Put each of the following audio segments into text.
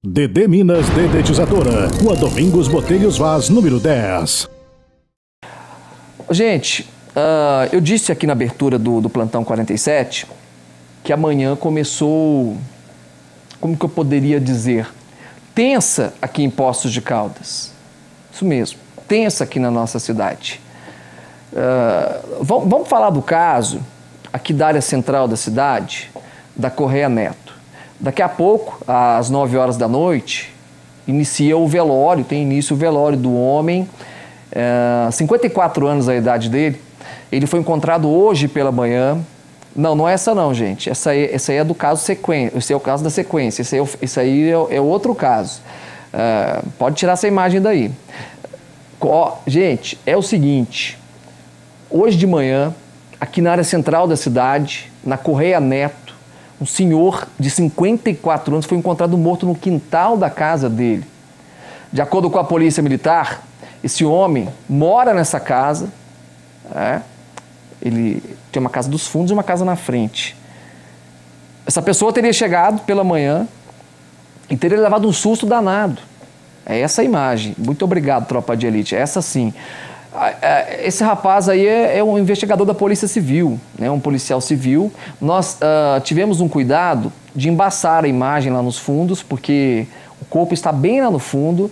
DD Minas Dedetizadora, Rua Domingos Botelhos Vaz, número 10. Gente, eu disse aqui na abertura do Plantão 47 que amanhã começou, como que eu poderia dizer, tensa aqui em Poços de Caldas. Isso mesmo, tensa aqui na nossa cidade. Vamos falar do caso aqui da área central da cidade, da Correia Neto. Daqui a pouco, às 9 horas da noite, inicia o velório, tem início o velório do homem, 54 anos a idade dele. Ele foi encontrado hoje pela manhã. Não é essa não, gente. Essa aí é do caso sequência. Esse é o caso da sequência. Esse aí é outro caso. Pode tirar essa imagem daí. Gente, é o seguinte. Hoje de manhã, aqui na área central da cidade, na Correia Neto, um senhor de 54 anos foi encontrado morto no quintal da casa dele. De acordo com a polícia militar, esse homem mora nessa casa, ele tem uma casa dos fundos e uma casa na frente. Essa pessoa teria chegado pela manhã e teria levado um susto danado. É essa a imagem. Muito obrigado, tropa de elite. É essa sim. Esse rapaz aí é um investigador da Polícia Civil, né? Um policial civil. Nós tivemos um cuidado de embaçar a imagem lá nos fundos, porque o corpo está bem lá no fundo.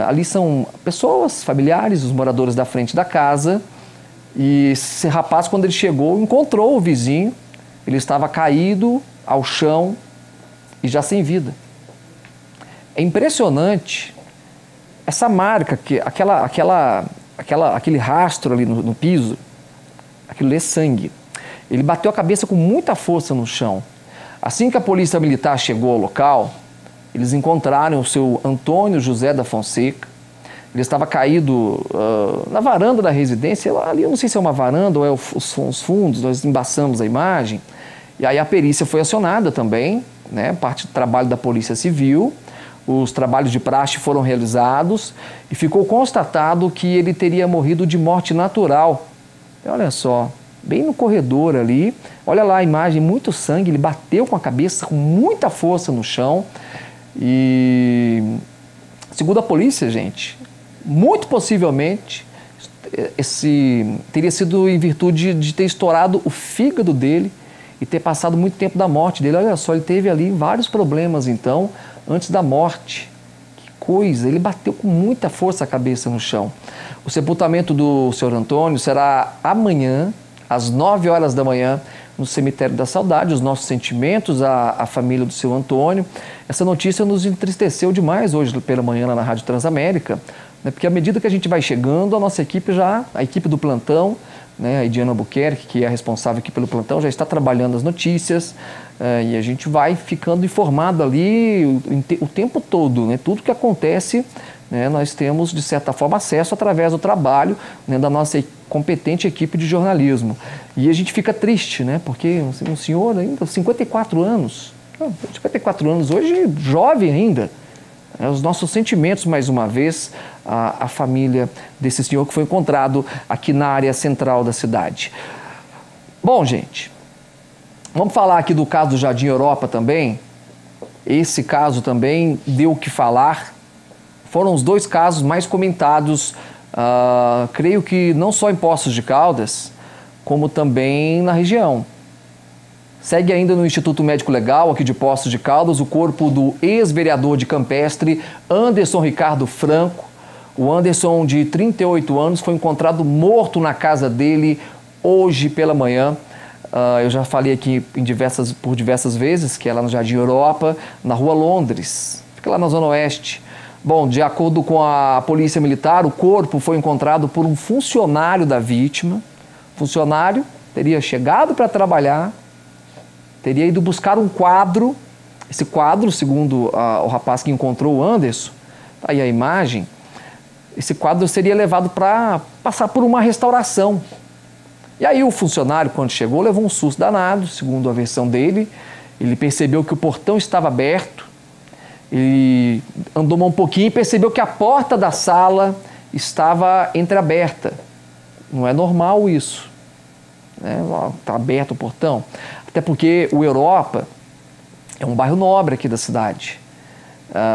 Ali são pessoas, familiares, os moradores da frente da casa. E esse rapaz, quando ele chegou, encontrou o vizinho. Ele estava caído ao chão e já sem vida. É impressionante essa marca, aquele rastro ali no piso, aquilo é sangue. Ele bateu a cabeça com muita força no chão. Assim que a polícia militar chegou ao local, eles encontraram o seu Antônio José da Fonseca. Ele estava caído na varanda da residência. Ali eu não sei se é uma varanda ou é os fundos, nós embaçamos a imagem. E aí a perícia foi acionada também, né, parte do trabalho da Polícia Civil. Os trabalhos de praxe foram realizados e ficou constatado que ele teria morrido de morte natural. E olha só, bem no corredor ali, olha lá a imagem, muito sangue, ele bateu com a cabeça com muita força no chão. E, segundo a polícia, gente, muito possivelmente teria sido em virtude de ter estourado o fígado dele e ter passado muito tempo da morte dele. Olha só, ele teve ali vários problemas, então, antes da morte. Que coisa, ele bateu com muita força a cabeça no chão. O sepultamento do senhor Antônio será amanhã, às 9 horas da manhã, no Cemitério da Saudade. Os nossos sentimentos à família do seu Antônio. Essa notícia nos entristeceu demais hoje pela manhã lá na Rádio Transamérica, né, porque à medida que a gente vai chegando, a nossa equipe a equipe do plantão, né, a Ediana Albuquerque, que é a responsável aqui pelo plantão, já está trabalhando as notícias, e a gente vai ficando informado ali o tempo todo, né, tudo que acontece, né, nós temos, de certa forma, acesso através do trabalho, né, da nossa competente equipe de jornalismo. E a gente fica triste, né, porque um senhor ainda, 54 anos, 54 anos hoje, jovem ainda. Os nossos sentimentos, mais uma vez, à família desse senhor que foi encontrado aqui na área central da cidade. Bom, gente, vamos falar aqui do caso do Jardim Europa também. Esse caso também deu o que falar. Foram os dois casos mais comentados, creio que não só em Poços de Caldas, como também na região. Segue ainda no Instituto Médico Legal, aqui de Poços de Caldas, o corpo do ex-vereador de Campestre, Anderson Ricardo Franco. O Anderson, de 38 anos, foi encontrado morto na casa dele hoje pela manhã. Eu já falei aqui por diversas vezes, que é lá no Jardim Europa, na Rua Londres, fica lá na Zona Oeste. Bom, de acordo com a Polícia Militar, o corpo foi encontrado por um funcionário da vítima. O funcionário teria chegado para trabalhar, teria ido buscar um quadro. Esse quadro, segundo o rapaz que encontrou o Anderson, tá aí a imagem, esse quadro seria levado para passar por uma restauração. E aí o funcionário, quando chegou, levou um susto danado, segundo a versão dele. Ele percebeu que o portão estava aberto, ele andou um pouquinho e percebeu que a porta da sala estava entreaberta. Não é normal isso. Está aberto o portão. Até porque o Europa é um bairro nobre aqui da cidade.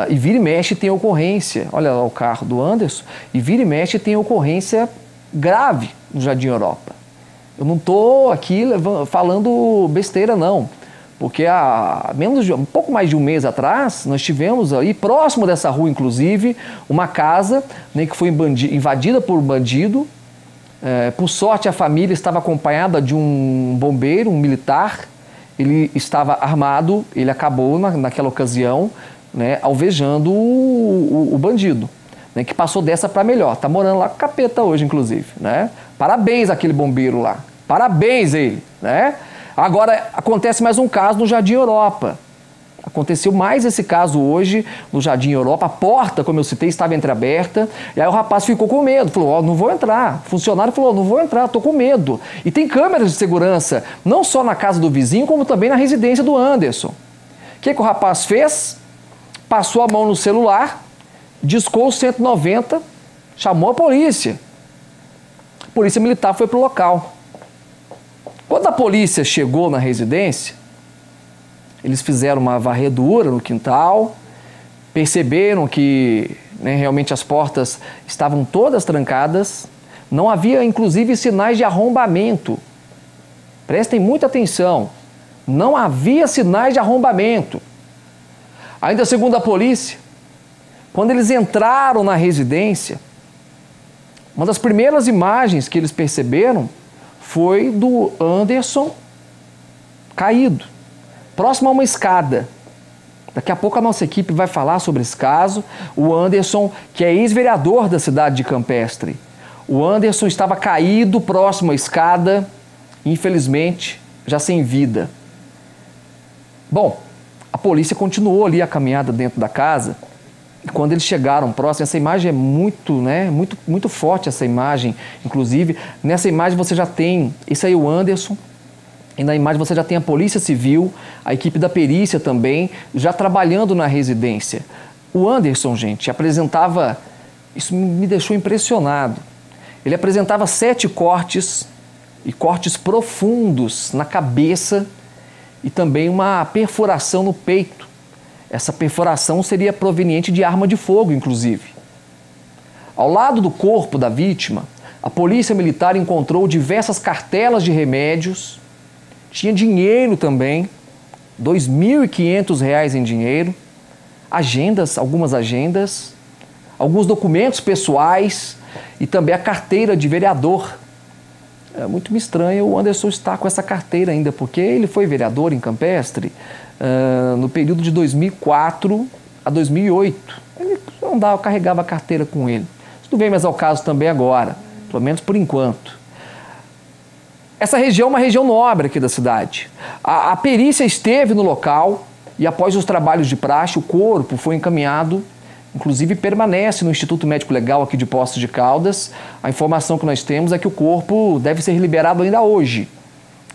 E vira e mexe tem ocorrência, olha lá o carro do Anderson, e vira e mexe tem ocorrência grave no Jardim Europa. Eu não estou aqui falando besteira não, porque há um pouco mais de um mês atrás, nós tivemos aí, próximo dessa rua inclusive, uma casa, né, que foi invadida por um bandido. Por sorte a família estava acompanhada de um bombeiro, um militar, ele estava armado, ele acabou naquela ocasião, né, alvejando o bandido, né, que passou dessa para melhor. Tá morando lá com o capeta hoje, inclusive, né? Parabéns àquele bombeiro lá, parabéns ele, né? Agora acontece mais um caso no Jardim Europa. Aconteceu mais esse caso hoje no Jardim Europa. A porta, como eu citei, estava entreaberta. E aí o rapaz ficou com medo. Falou, ó, não vou entrar. O funcionário falou, não vou entrar, tô com medo. E tem câmeras de segurança, não só na casa do vizinho, como também na residência do Anderson. O que o rapaz fez? Passou a mão no celular, discou o 190, chamou a polícia. A polícia militar foi para o local. Quando a polícia chegou na residência, eles fizeram uma varredura no quintal, perceberam que, né, realmente as portas estavam todas trancadas, não havia inclusive sinais de arrombamento. Prestem muita atenção, não havia sinais de arrombamento. Ainda segundo a polícia, quando eles entraram na residência, uma das primeiras imagens que eles perceberam foi do Anderson caído, próximo a uma escada. Daqui a pouco a nossa equipe vai falar sobre esse caso. O Anderson, que é ex-vereador da cidade de Campestre, o Anderson estava caído próximo à escada, infelizmente já sem vida. Bom, a polícia continuou ali a caminhada dentro da casa. E quando eles chegaram próximo, essa imagem é muito forte, essa imagem. Inclusive, nessa imagem você já tem, esse aí é o Anderson, e na imagem você já tem a Polícia Civil, a equipe da perícia também, já trabalhando na residência. O Anderson, gente, apresentava, isso me deixou impressionado, ele apresentava 7 cortes, e cortes profundos na cabeça, e também uma perfuração no peito. Essa perfuração seria proveniente de arma de fogo, inclusive. Ao lado do corpo da vítima, a polícia militar encontrou diversas cartelas de remédios, tinha dinheiro também, R$ 2.500 em dinheiro, agendas, algumas agendas, alguns documentos pessoais e também a carteira de vereador. É muito me estranho o Anderson estar com essa carteira ainda, porque ele foi vereador em Campestre no período de 2004 a 2008. Ele carregava a carteira com ele. Isso não vem mais ao caso também agora, pelo menos por enquanto. Essa região é uma região nobre aqui da cidade. A perícia esteve no local e após os trabalhos de praxe, o corpo foi encaminhado, inclusive permanece no Instituto Médico Legal aqui de Poços de Caldas. A informação que nós temos é que o corpo deve ser liberado ainda hoje.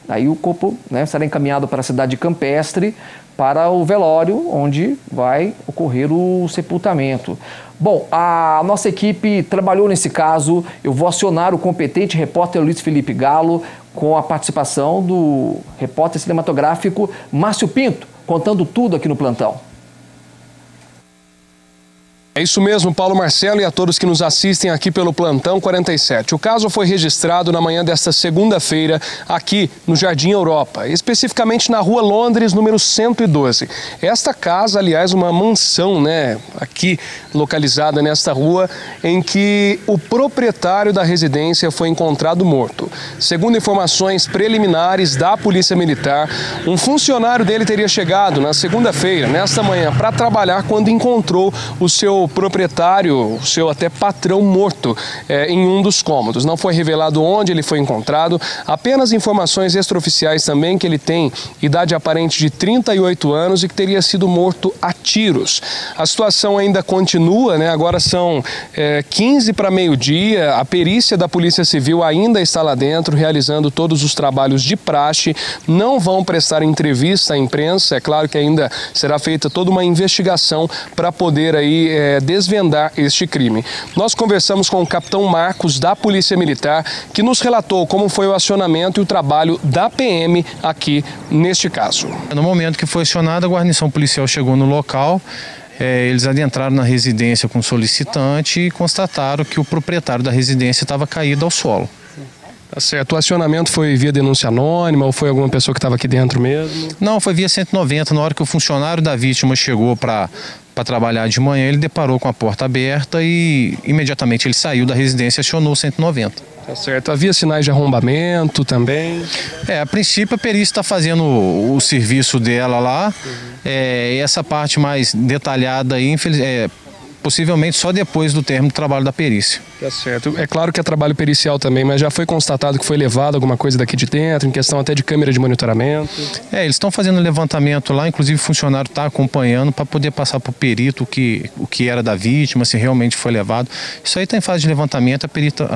Aí o corpo, né, será encaminhado para a cidade de Campestre, para o velório, onde vai ocorrer o sepultamento. Bom, a nossa equipe trabalhou nesse caso. Eu vou acionar o competente repórter Luiz Felipe Galo, com a participação do repórter cinematográfico Márcio Pinto, contando tudo aqui no plantão. É isso mesmo, Paulo Marcelo, e a todos que nos assistem aqui pelo Plantão 47. O caso foi registrado na manhã desta segunda-feira aqui no Jardim Europa, especificamente na Rua Londres, número 112. Esta casa, aliás, uma mansão, né, aqui localizada nesta rua, em que o proprietário da residência foi encontrado morto. Segundo informações preliminares da Polícia Militar, um funcionário dele teria chegado na segunda-feira, nesta manhã, para trabalhar quando encontrou o seu proprietário, o seu até patrão morto em um dos cômodos. Não foi revelado onde ele foi encontrado, apenas informações extraoficiais também que ele tem idade aparente de 38 anos e que teria sido morto a tiros. A situação ainda continua, né? Agora são 15 para meio-dia, a perícia da Polícia Civil ainda está lá dentro, realizando todos os trabalhos de praxe, não vão prestar entrevista à imprensa, é claro que ainda será feita toda uma investigação para poder aí desvendar este crime. Nós conversamos com o capitão Marcos da Polícia Militar, que nos relatou como foi o acionamento e o trabalho da PM aqui neste caso. No momento que foi acionada, a guarnição policial chegou no local Eles adentraram na residência com o solicitante e constataram que o proprietário da residência estava caído ao solo. Tá certo. O acionamento foi via denúncia anônima ou foi alguma pessoa que estava aqui dentro mesmo? Não, foi via 190. Na hora que o funcionário da vítima chegou para trabalhar de manhã, ele deparou com a porta aberta e imediatamente ele saiu da residência e acionou o 190. Tá certo. Havia sinais de arrombamento também? A princípio a perícia está fazendo o serviço dela lá. E essa parte mais detalhada aí, possivelmente só depois do término do trabalho da perícia. Tá certo. É claro que é trabalho pericial também, mas já foi constatado que foi levado alguma coisa daqui de dentro, em questão até de câmera de monitoramento? Eles estão fazendo levantamento lá, inclusive o funcionário está acompanhando para poder passar para o perito o que era da vítima, se realmente foi levado. Isso aí está em fase de levantamento, a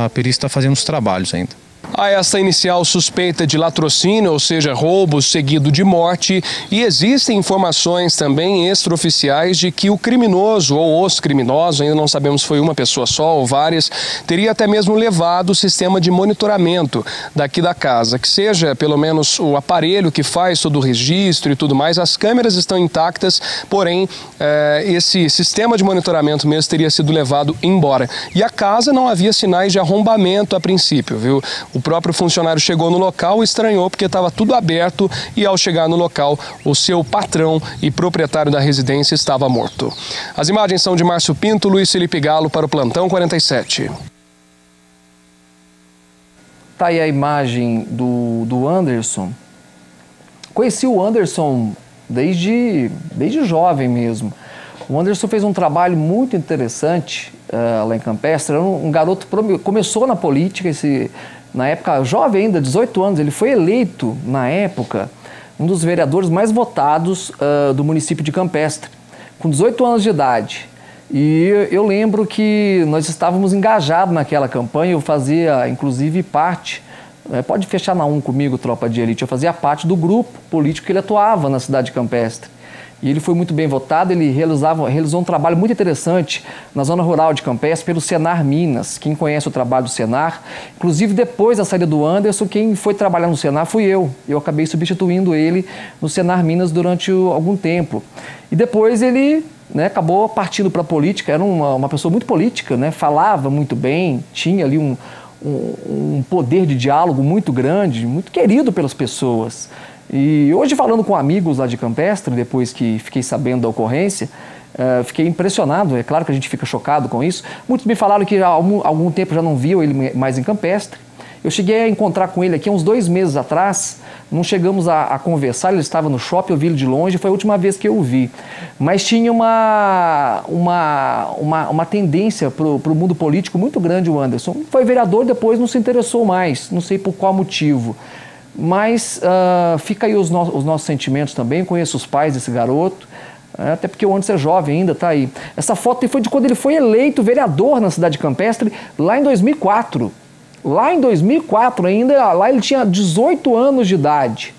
perícia está fazendo os trabalhos ainda. Há esta inicial suspeita de latrocínio, ou seja, roubo seguido de morte, e existem informações também extraoficiais de que o criminoso ou os criminosos, ainda não sabemos se foi uma pessoa só ou várias, teria até mesmo levado o sistema de monitoramento daqui da casa, que seja pelo menos o aparelho que faz todo o registro e tudo mais. As câmeras estão intactas, porém esse sistema de monitoramento mesmo teria sido levado embora. E a casa não havia sinais de arrombamento a princípio, viu? O próprio funcionário chegou no local, estranhou porque estava tudo aberto e ao chegar no local, o seu patrão e proprietário da residência estava morto. As imagens são de Márcio Pinto, Luiz Felipe Galo para o Plantão 47. Tá aí a imagem do Anderson. Conheci o Anderson desde jovem mesmo. O Anderson fez um trabalho muito interessante lá em Campestre. Era um garoto, começou na política, na época jovem ainda, 18 anos. Ele foi eleito, na época, um dos vereadores mais votados do município de Campestre, com 18 anos de idade. E eu lembro que nós estávamos engajados naquela campanha. Eu fazia, inclusive, parte, pode fechar na 1 comigo, tropa de elite, eu fazia parte do grupo político que ele atuava na cidade de Campestre. E ele foi muito bem votado. Ele realizou um trabalho muito interessante na zona rural de Campestre pelo Senar Minas. Quem conhece o trabalho do Senar, inclusive depois da saída do Anderson, quem foi trabalhar no Senar fui eu. Eu acabei substituindo ele no Senar Minas durante algum tempo. E depois ele acabou partindo para a política. Era uma pessoa muito política, falava muito bem, tinha ali um poder de diálogo muito grande, muito querido pelas pessoas. E hoje, falando com amigos lá de Campestre, depois que fiquei sabendo da ocorrência, fiquei impressionado. É claro que a gente fica chocado com isso. Muitos me falaram que há algum tempo já não viam ele mais em Campestre. Eu cheguei a encontrar com ele aqui há uns 2 meses atrás. Não chegamos a conversar, ele estava no shopping, eu vi ele de longe, foi a última vez que eu o vi. Mas tinha uma tendência para o mundo político muito grande, o Anderson. Foi vereador, depois não se interessou mais, não sei por qual motivo. Mas fica aí os nossos sentimentos também. Conheço os pais desse garoto, até porque o Anderson é jovem ainda, tá aí. Essa foto foi de quando ele foi eleito vereador na cidade de Campestre, lá em 2004. Lá em 2004 ainda, lá ele tinha 18 anos de idade.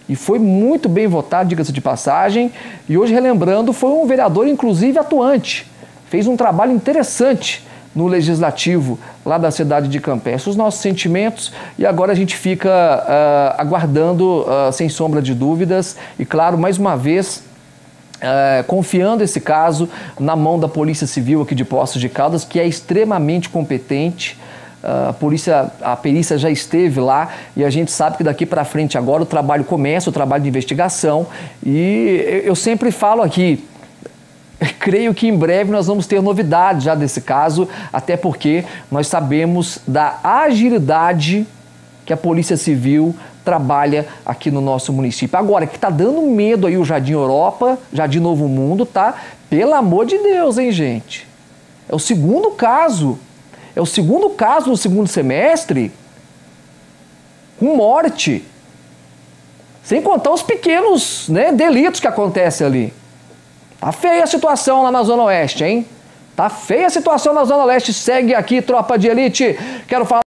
E foi muito bem votado, diga-se de passagem. E hoje, relembrando, foi um vereador, inclusive, atuante. Fez um trabalho interessante no Legislativo, lá da cidade de Campestre. Os nossos sentimentos, e agora a gente fica aguardando, sem sombra de dúvidas, e claro, mais uma vez, confiando esse caso na mão da Polícia Civil aqui de Poços de Caldas, que é extremamente competente. A perícia já esteve lá e a gente sabe que daqui para frente agora o trabalho começa, o trabalho de investigação, e eu sempre falo aqui, creio que em breve nós vamos ter novidades já desse caso, até porque nós sabemos da agilidade que a Polícia Civil trabalha aqui no nosso município. Agora, que está dando medo aí o Jardim Europa, Jardim Novo Mundo, tá? Pelo amor de Deus, hein, gente? É o segundo caso no segundo semestre com morte. Sem contar os pequenos delitos que acontecem ali. Tá feia a situação lá na Zona Oeste, hein? Tá feia a situação na Zona Leste. Segue aqui, tropa de elite. Quero falar